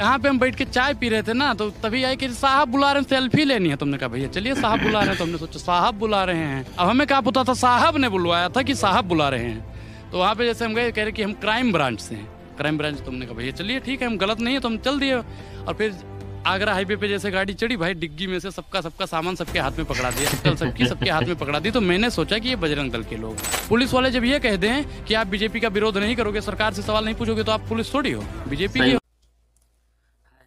यहाँ पे हम बैठ के चाय पी रहे थे ना, तो तभी आए कि साहब बुला रहे हैं, सेल्फी लेनी है। तुमने कहा भैया चलिए साहब बुला रहे हैं, तो हमने सोचा साहब बुला रहे हैं। अब हमें क्या पता था साहब ने बुलवाया था कि साहब बुला रहे हैं। तो वहाँ पे जैसे हम गए, कह रहे कि हम क्राइम ब्रांच से हैं, क्राइम ब्रांच। तुमने कहा भैया चलिए ठीक है, हम गलत नहीं है, तो हम चल दिए। और फिर आगरा हाईवे पे जैसे गाड़ी चढ़ी, भाई डिग्गी में से सबका सामान सबके हाथ में पकड़ा दिया, पिस्टल सबके हाथ में पकड़ा दी। तो मैंने सोचा कि ये बजरंग दल के लोग। पुलिस वाले जब ये कह दें कि आप बीजेपी का विरोध नहीं करोगे, सरकार से सवाल नहीं पूछोगे, तो आप पुलिस थोड़ी हो, बीजेपी की।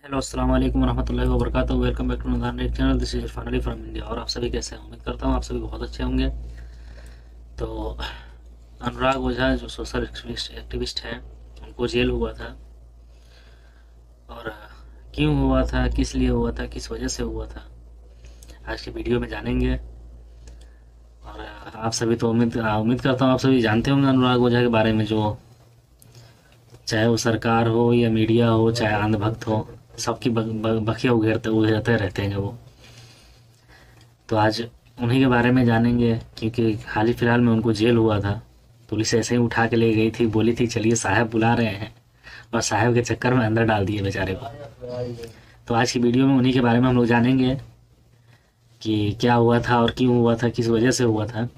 हेलो अस्सलाम वालेकुम रहमतुल्लाहि व बरकातहू। Welcome back to another channel. This is finally from India. और आप सभी कैसे हैं? उम्मीद करता हूँ आप सभी बहुत अच्छे होंगे। तो अनुराग ओझा जो सोशल एक्टिविस्ट हैं, उनको जेल हुआ था, और क्यों हुआ था, किस लिए हुआ था, किस वजह से हुआ था, आज की वीडियो में जानेंगे। और आप सभी तो उम्मीद करता हूँ आप सभी जानते होंगे अनुराग ओझा के बारे में, जो चाहे वो सरकार हो या मीडिया हो, चाहे अंधभक्त हो, सबकी बखिया उघेरते रहते हैं वो। तो आज उन्हीं के बारे में जानेंगे, क्योंकि हाल ही फिलहाल में उनको जेल हुआ था। पुलिस ऐसे ही उठा के ले गई थी, बोली थी चलिए साहब बुला रहे हैं, और साहब के चक्कर में अंदर डाल दिए बेचारे को। तो आज की वीडियो में उन्हीं के बारे में हम लोग जानेंगे कि क्या हुआ था और क्यों हुआ था, किस वजह से हुआ था।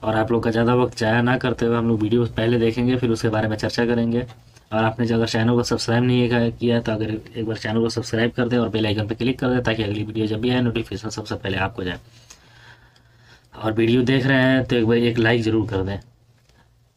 और आप लोग का ज़्यादा वक्त जाया ना करते हुए हम लोग वीडियो पहले देखेंगे, फिर उसके बारे में चर्चा करेंगे। और आपने अगर चैनल को सब्सक्राइब नहीं किया तो अगर एक बार चैनल को सब्सक्राइब कर दें और बेल आइकन पर क्लिक कर दें, ताकि अगली वीडियो जब भी आए नोटिफिकेशन सबसे पहले आपको जाए। और वीडियो देख रहे हैं तो एक बार एक लाइक ज़रूर कर दें।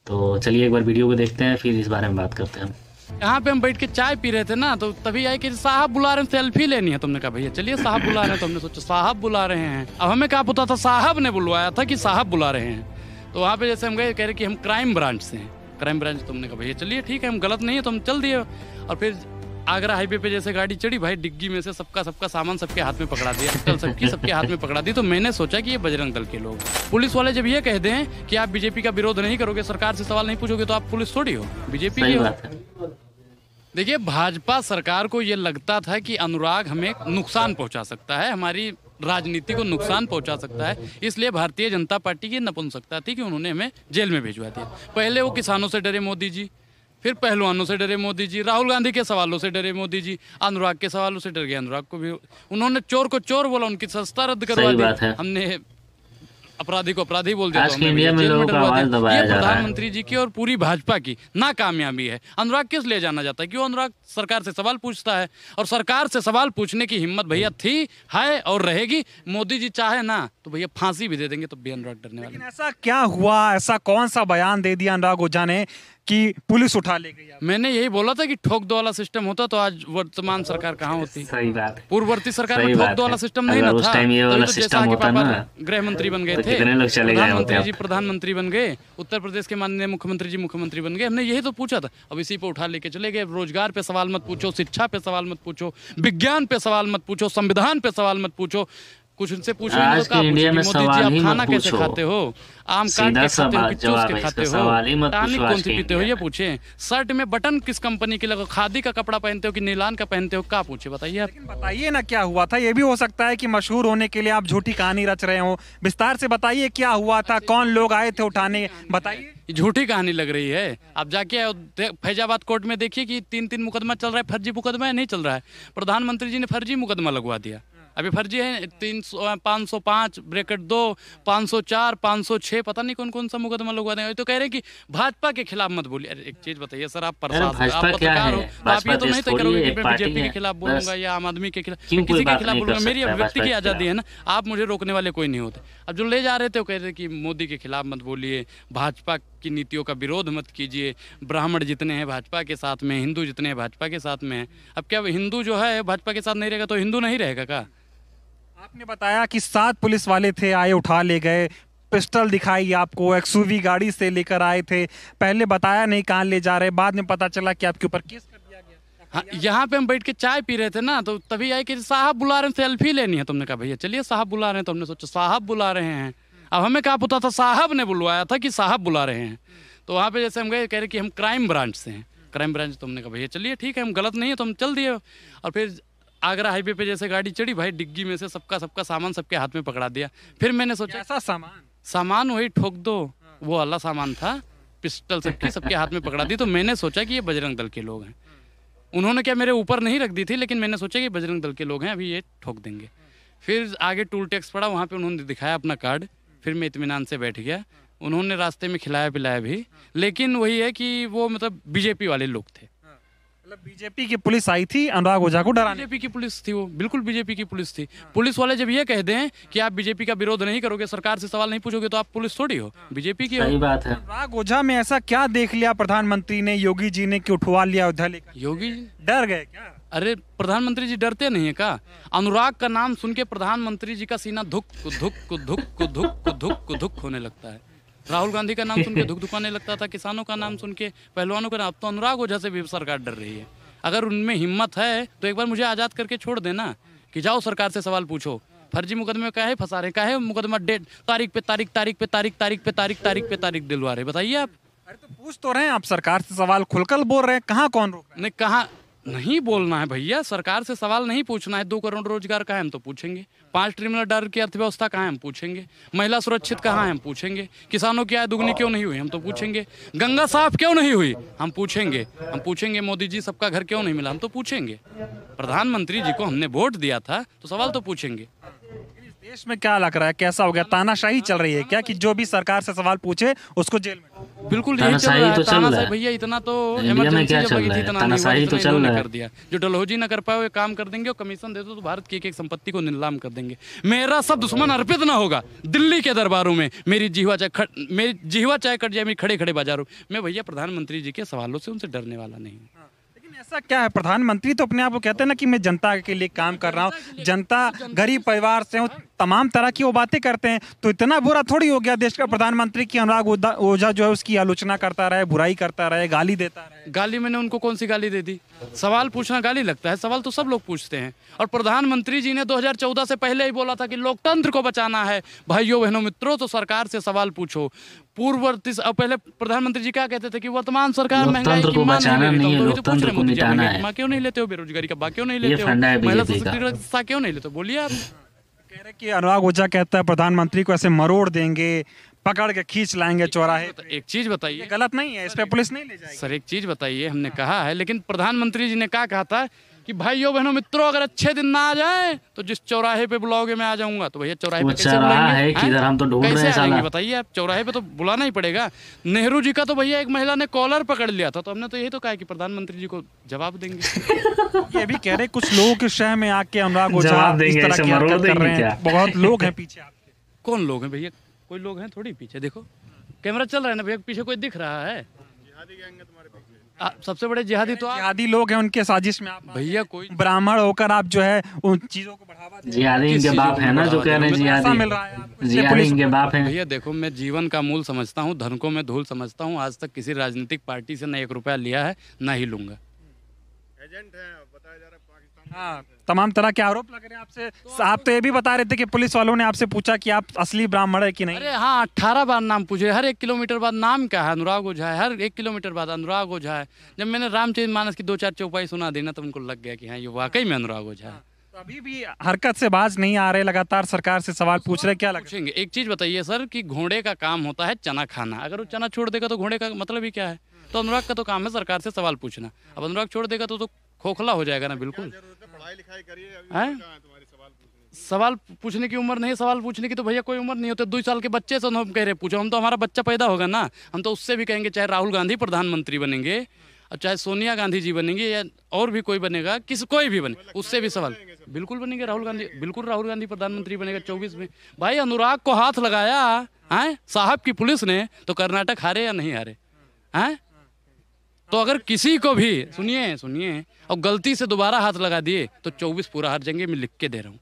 तो चलिए एक बार वीडियो को देखते हैं, फिर इस बारे में बात करते हैं। यहाँ पे हम बैठ के चाय पी रहे थे ना, तो तभी आए कि साहब बुला रहे हैं, सेल्फी लेनी है। तुमने कहा भैया चलिए साहब बुला रहे हैं, तो हमने सोचा साहब बुला रहे हैं। अब हमें क्या पता था साहब ने बुलवाया था कि साहब बुला रहे हैं। तो वहाँ पे जैसे हम गए, कह रहे कि हम क्राइम ब्रांच से हैं, क्राइम ब्रांच। तुमने कहा भैया चलिए ठीक है, हम गलत नहीं है, तो हम चल दिए। और फिर आगरा हाईवे पे जैसे गाड़ी चढ़ी, भाई डिग्गी में से सबका सामान सबके हाथ में पकड़ा दिया, पिस्टल सबके हाथ में पकड़ा दी। तो मैंने सोचा कि ये बजरंग दल के लोग। पुलिस वाले जब ये कह दें कि आप बीजेपी का विरोध नहीं करोगे, सरकार से सवाल नहीं पूछोगे, तो आप पुलिस थोड़ी हो, बीजेपी की हो। देखिए, भाजपा सरकार को ये लगता था कि अनुराग हमें नुकसान पहुंचा सकता है, हमारी राजनीति को नुकसान पहुंचा सकता है, इसलिए भारतीय जनता पार्टी की नपुंसकता थी कि उन्होंने हमें जेल में भिजवा दिया। पहले वो किसानों से डरे मोदी जी, फिर पहलवानों से डरे मोदी जी, राहुल गांधी के सवालों से डरे मोदी जी, अनुराग के सवालों से डर गए, अनुराग को भी उन्होंने चोर को चोर बोला, उनकी सस्ता रद्द करवा दी, हमने अपराधी को अपराधी बोल दिया। तो इंडिया में लोगों का आवाज दबाया जा रहा है। प्रधानमंत्री जी की और पूरी भाजपा की नाकामयाबी है। अनुराग किस लिए जाना जाता है? क्यों अनुराग सरकार से सवाल पूछता है, और सरकार से सवाल पूछने की हिम्मत भैया थी, है और रहेगी। मोदी जी चाहे ना तो भैया फांसी भी दे देंगे, तो भी अनुराग डरने वाले। ऐसा क्या हुआ, ऐसा कौन सा बयान दे दिया अनुराग ओझा ने कि पुलिस उठा ले गई? मैंने यही बोला था कि ठोक दो वाला सिस्टम होता तो आज वर्तमान सरकार कहाँ होती। सही बात। पूर्ववर्ती सरकार में ठोक दो वाला सिस्टम नहीं ना था, तो जैसा कि पापा गृह मंत्री बन गए थे, प्रधानमंत्री जी प्रधानमंत्री बन गए, उत्तर प्रदेश के माननीय मुख्यमंत्री जी मुख्यमंत्री बन गए। हमने यही तो पूछा था, अब इसी पे उठा लेके चले गए। रोजगार पे सवाल मत पूछो, शिक्षा पे सवाल मत पूछो, विज्ञान पे सवाल मत पूछो, संविधान पे सवाल मत पूछो। कुछ उनसे पूछो, इंडिया में मोदी जी आप खाना कैसे खाते हो, आम काट के खाते हो कि चूस के खाते हो, टॉनिक कौन सी पीते हो, ये पूछे। शर्ट में बटन किस कंपनी के लगा, खादी का कपड़ा पहनते हो कि नीलान का पहनते हो, क्या पूछे बताइए आप। बताइए ना क्या हुआ था। ये भी हो सकता है कि मशहूर होने के लिए आप झूठी कहानी रच रहे हो। विस्तार से बताइए क्या हुआ था, कौन लोग आए थे उठाने, बताइए। झूठी कहानी लग रही है। आप जाके फैजाबाद कोर्ट में देखिए कि 3 मुकदमा चल रहा है, फर्जी मुकदमा है, नहीं चल रहा है। प्रधानमंत्री जी ने फर्जी मुकदमा लगवा दिया, अभी फर्जी है। 505 ब्रैकेट 2, 504, 506, पता नहीं कौन कौन सा मुकदमा लगवा देंगे। तो कह रहे हैं कि भाजपा के खिलाफ मत बोलिए। अरे एक चीज बताइए सर, आप पत्रकार हो, आप ये तो नहीं तय करोगे कि मैं बीजेपी के खिलाफ बोलूंगा या आम आदमी के खिलाफ, किसी के खिलाफ बोलूंगा। मेरी अभिव्यक्ति की आजादी है ना, आप मुझे रोकने वाले कोई नहीं होते। अब जो ले जा रहे थे वो कह रहे कि मोदी के खिलाफ मत बोलिए, भाजपा की नीतियों का विरोध मत कीजिए, ब्राह्मण जितने हैं भाजपा के साथ में, हिंदू जितने हैं भाजपा के साथ में। अब क्या हिंदू जो है भाजपा के साथ नहीं रहेगा तो हिंदू नहीं रहेगा क्या? आपने बताया कि 7 पुलिस वाले थे, आए उठा ले गए, पिस्टल दिखाई आपको, एक्सयूवी गाड़ी से लेकर आए थे। पहले बताया नहीं कहाँ ले जा रहे, बाद में पता चला कि आपके ऊपर केस कर दिया गया। हाँ, यहाँ पे हम बैठ के चाय पी रहे थे ना, तो तभी आए कि साहब बुला रहे हैं, सेल्फी लेनी है। तुमने कहा भैया चलिए साहब बुला रहे हैं, तो हमने सोचा साहब बुला रहे हैं। अब हमें क्या पता था साहब ने बुलवाया था कि साहब बुला रहे हैं। तो वहाँ पे जैसे हम गए, कह रहे कि हम क्राइम ब्रांच से हैं, क्राइम ब्रांच। तुमने कहा भैया चलिए ठीक है, हम गलत नहीं है, तो हम चल दिए। और फिर आगरा हाईवे पे जैसे गाड़ी चढ़ी, भाई डिग्गी में से सबका सामान सबके हाथ में पकड़ा दिया। फिर मैंने सोचा ऐसा सामान वही ठोक दो, वो वाला सामान था, पिस्टल सबके हाथ में पकड़ा दी। तो मैंने सोचा कि ये बजरंग दल के लोग हैं। उन्होंने क्या मेरे ऊपर नहीं रख दी थी, लेकिन मैंने सोचा कि बजरंग दल के लोग हैं, अभी ये ठोक देंगे। फिर आगे टूल टैक्स पड़ा, वहाँ पे उन्होंने दिखाया अपना कार्ड, फिर मैं इत्मीनान से बैठ गया। उन्होंने रास्ते में खिलाया पिलाया भी, लेकिन वही है कि वो मतलब बीजेपी वाले लोग थे। मतलब बीजेपी की पुलिस आई थी अनुराग ओझा को डराने। बीजेपी की पुलिस थी वो, बिल्कुल बीजेपी की पुलिस थी। पुलिस वाले जब ये कह दें कि आप बीजेपी का विरोध नहीं करोगे, सरकार से सवाल नहीं पूछोगे, तो आप पुलिस थोड़ी हो, बीजेपी की हो। सही बात है। अनुराग ओझा में ऐसा क्या देख लिया प्रधानमंत्री ने, योगी जी ने, कि उठवा लिया अयोध्या लेकर? योगी डर गए क्या? अरे प्रधानमंत्री जी डरते नहीं है का? अनुराग का नाम सुन के प्रधानमंत्री जी का सीना धुक धुक धुक धुक धुक धुक होने लगता है। राहुल गांधी का नाम सुन के धुक धुकाने लगता था, किसानों का नाम सुन के, पहलवानों का नाम। अब तो अनुराग ओझा से भी सरकार डर रही है। अगर उनमें हिम्मत है तो एक बार मुझे आज़ाद करके छोड़ देना, कि जाओ सरकार से सवाल पूछो। फर्जी मुकदमे काहे फंसा रहे, काहे मुकदमा डेट तारीख पे तारीख तारीख पे तारीख तारीख पे तारीख तारीख पे तारीख दिलवा रहे, बताइए आप। अरे तो पूछ तो रहे हैं आप, सरकार से सवाल खुलकर बोल रहे हैं, कहाँ कौन रोक रहा है? नहीं, कहाँ नहीं बोलना है भैया, सरकार से सवाल नहीं पूछना है। 2 करोड़ रोजगार कहाँ है, हम तो पूछेंगे। 5 ट्रिलियन डॉलर की अर्थव्यवस्था कहाँ है, हम पूछेंगे। महिला सुरक्षित कहाँ है, हम पूछेंगे। किसानों की आय दुगनी क्यों नहीं हुई, हम तो पूछेंगे। गंगा साफ क्यों नहीं हुई, हम पूछेंगे। हम पूछेंगे मोदी जी सबका घर क्यों नहीं मिला, हम तो पूछेंगे। प्रधानमंत्री जी को हमने वोट दिया था, तो सवाल तो पूछेंगे। देश में क्या लग रहा है, कैसा हो गया, तानाशाही चल रही है क्या, कि जो भी सरकार से सवाल पूछे उसको जेल में? बिल्कुल यही चल रहा है। तानाशाही भैया, इतना तो इमरजेंसी जब लगी थी, इतना तानाशाही तो चल रहा है। कर दिया। जो डलहौजी न कर पाए वो काम कर देंगे, और कमीशन दे दो तो भारत की एक संपत्ति को नीलाम कर देंगे। मेरा सब दुश्मन अर्पित ना होगा दिल्ली के दरबारों में, मेरी जीवा चाहे कट जाए मेरी खड़े खड़े बाजारों में। भैया प्रधानमंत्री जी के सवालों से उनसे डरने वाला नहीं हूँ। ऐसा क्या है, प्रधानमंत्री तो अपने आप को कहते हैं ना कि मैं जनता के लिए काम कर रहा हूँ, जनता गरीब परिवार से हूँ, तमाम तरह की वो बातें करते हैं। तो इतना बुरा थोड़ी हो गया देश का प्रधानमंत्री कि अनुराग ओझा जो है उसकी आलोचना करता रहे, बुराई करता रहे, गाली देता रहे? गाली मैंने उनको कौन सी गाली दे दी? सवाल पूछना गाली लगता है? सवाल तो सब लोग पूछते हैं। और प्रधानमंत्री जी ने 2014 से पहले ही बोला था कि लोकतंत्र को बचाना है, भाइयों बहनों मित्रों, तो सरकार से सवाल पूछो। पूर्ववर्ती पहले प्रधानमंत्री जी क्या कहते थे कि वर्तमान सरकार महंगाई को बचाना नहीं है, लोकतंत्र को मिटाना है। माँ क्यों नहीं लेते हो, बेरोजगारी का बा क्यों नहीं लेते हो, महिला सशक्तिकरण क्यों नहीं लेते हो, बोलिए आप। कह रहे कि अनुराग ओझा कहता है प्रधानमंत्री को ऐसे मरोड़ देंगे, पकड़ के खींच लाएंगे चौराहे। तो एक चीज बताइए, गलत नहीं है, इस पे पुलिस नहीं ले जाएगी? सर एक चीज बताइए, हमने कहा है, लेकिन प्रधानमंत्री जी ने क्या कहा था कि भाइयों बहनों मित्रों, अगर अच्छे दिन ना आ जाए तो जिस चौराहे पे बुलाओगे मैं आ जाऊंगा। तो भैया चौराहे पे कैसे बुलाएंगे, किधर हम तो ढूंढ रहे हैं साला। बताइए आप, चौराहे पे तो बुलाना ही पड़ेगा। नेहरू जी का तो भैया एक महिला ने कॉलर पकड़ लिया था, तो हमने तो यही तो कहा कि प्रधानमंत्री जी को जवाब देंगे। ये भी कह रहे कुछ लोगों के शहर में आके अनुराग ओझा इस तरह की हरकत कर रहे हैं, बहुत लोग हैं पीछे आपके। कौन लोग हैं भैया? कोई लोग हैं थोड़ी पीछे, देखो कैमरा चल रहा है ना भैया, पीछे कोई दिख रहा है? सबसे बड़े जिहादी तो जिहादी लोग हैं, उनके साजिश में आप भैया कोई ब्राह्मण होकर आप जो है उन चीजों को बढ़ावा दे। जिहादी इनके बाप है ना, जो कह रहे हैं जिहादी इनके बाप हैं। भैया देखो, मैं जीवन का मूल समझता हूँ, धन को मैं धूल समझता हूँ। आज तक किसी राजनीतिक पार्टी से न 1 रुपया लिया है, ना ही लूंगा। एजेंट है, बताया जा रहा है पाकिस्तान। हाँ, तमाम तरह के आरोप लग रहे हैं आपसे। आप तो ये भी बता रहे थे कि पुलिस वालों ने आपसे पूछा कि आप असली ब्राह्मण है कि नहीं। अरे हाँ, 18 बार नाम पूछे, हर 1 किलोमीटर बाद नाम क्या है, अनुराग ओझा है। हर 1 किलोमीटर बाद अनुराग ओझा है। जब मैंने रामचरितमानस की 2-4 चौपाई सुना दी ना, तो उनको लग गया कि हाँ ये वाकई में अनुराग ओझा है। तो अभी भी हरकत से बाज नहीं आ रहे, लगातार सरकार से सवाल पूछ रहे, क्या पूछेंगे? एक चीज बताइए सर, कि घोड़े का काम होता है चना खाना, अगर वो चना छोड़ देगा तो घोड़े का मतलब ही क्या है? तो अनुराग का तो काम है सरकार से सवाल पूछना। अब अनुराग छोड़ देगा तो खोखला हो जाएगा ना। बिल्कुल सवाल पूछने की उम्र नहीं, सवाल पूछने की तो भैया कोई उम्र नहीं होती। 2 साल के बच्चे से हम कह रहे पूछो, हम तो हमारा बच्चा पैदा होगा ना, हम तो उससे भी कहेंगे, चाहे राहुल गांधी प्रधानमंत्री बनेंगे और चाहे सोनिया गांधी जी बनेंगे या और भी कोई बनेगा, कोई भी बने, उससे भी सवाल बिल्कुल बनेंगे। राहुल गांधी, बिल्कुल राहुल गांधी प्रधानमंत्री बनेगा 24 में। भाई अनुराग को हाथ लगाया है साहब की पुलिस ने, तो कर्नाटक हारे या नहीं हारे हैं? तो अगर किसी को भी सुनिए और गलती से दोबारा हाथ लगा दिए तो 24 पूरा हार जाएंगे, मैं लिख के दे रहा हूँ।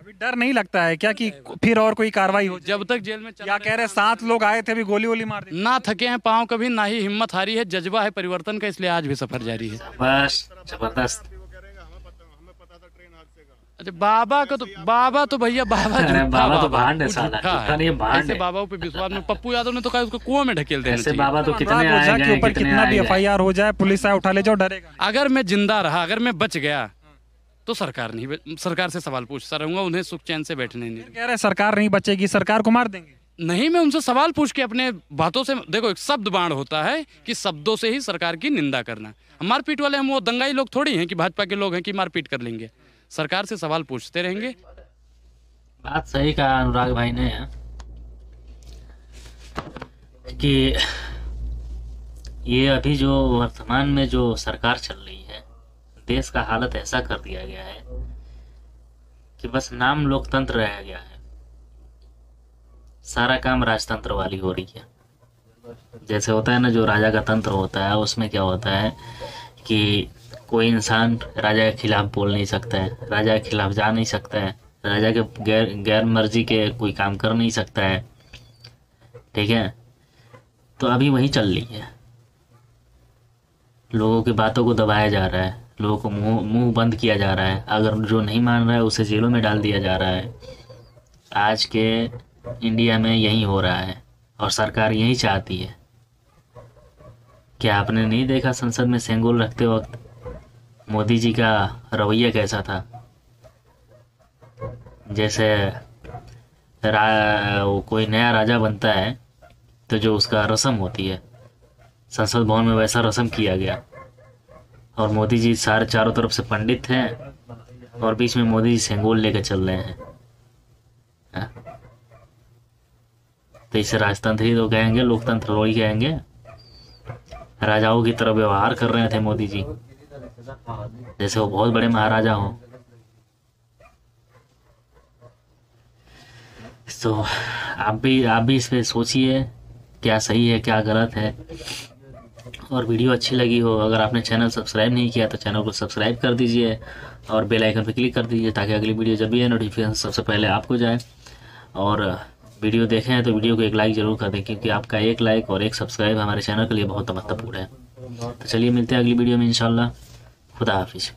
अभी डर नहीं लगता है क्या कि फिर और कोई कार्रवाई हो? जब तक जेल में क्या कह रहे 7 लोग आए थे, अभी गोली मार दी। ना थके हैं पाँव कभी, ना ही हिम्मत हारी है, जज्बा है परिवर्तन का, इसलिए आज भी सफर जारी है। बस जबरदस्त। अच्छा बाबा तो भैया बाबा तो भांड है साला, नहीं भांड है। बाबा पे विश्वास में पप्पू यादव ने तो कहा उसको कुआं में ढकेल देना चाहिए। बाबा तो कितने आए के ऊपर कितना भी FIR हो जाए, पुलिस आए उठा ले जाओ, डरेगा। अगर मैं जिंदा रहा, अगर मैं बच गया तो सरकार से सवाल पूछता रहूंगा, उन्हें सुख चैन से बैठने नहीं। कह रहे सरकार नहीं बचेगी, सरकार को मार देंगे। नहीं, मैं उनसे सवाल पूछ के अपने बातों से, देखो एक शब्द बाण होता है कि शब्दों से ही सरकार की निंदा करना। मारपीट वाले हम वो दंगाई लोग थोड़ी हैं कि भाजपा के लोग हैं कि मारपीट कर लेंगे। सरकार से सवाल पूछते रहेंगे। बात सही कहा अनुराग भाई ने कि ये अभी जो वर्तमान में जो सरकार चल रही है, देश का हालत ऐसा कर दिया गया है कि बस नाम लोकतंत्र रह गया है, सारा काम राजतंत्र वाली हो रही है। जैसे होता है ना, जो राजा का तंत्र होता है, उसमें क्या होता है कि कोई इंसान राजा के खिलाफ बोल नहीं सकता है, राजा के खिलाफ जा नहीं सकता है, राजा के गैर मर्जी के कोई काम कर नहीं सकता है। ठीक है, तो अभी वही चल रही है। लोगों की बातों को दबाया जा रहा है, लोगों को मुंह बंद किया जा रहा है, अगर जो नहीं मान रहा है उसे जेलों में डाल दिया जा रहा है। आज के इंडिया में यही हो रहा है और सरकार यही चाहती है। क्या आपने नहीं देखा संसद में सेंगोल रखते वक्त मोदी जी का रवैया कैसा था? जैसे कोई नया राजा बनता है तो जो उसका रस्म होती है, संसद भवन में वैसा रस्म किया गया। और मोदी जी सारे चारों तरफ से पंडित हैं और बीच में मोदी जी सेंगोल लेकर चल रहे हैं। तो इसे राजतंत्र ही तो कहेंगे, लोकतंत्र वही कहेंगे। राजाओं की तरह व्यवहार कर रहे थे मोदी जी, जैसे वो बहुत बड़े महाराजा हो। तो आप भी इस पे सोचिए, क्या सही है क्या गलत है। और वीडियो अच्छी लगी हो, अगर आपने चैनल सब्सक्राइब नहीं किया तो चैनल को सब्सक्राइब कर दीजिए और बेल आइकन पर क्लिक कर दीजिए, ताकि अगली वीडियो जब भी है नोटिफिकेशन सबसे पहले आपको जाए। और वीडियो देखें हैं तो वीडियो को एक लाइक ज़रूर कर दें, क्योंकि आपका एक लाइक और एक सब्सक्राइब हमारे चैनल के लिए बहुत महत्वपूर्ण है। तो चलिए मिलते हैं अगली वीडियो में इंशाल्लाह। खुदा हाफिज़।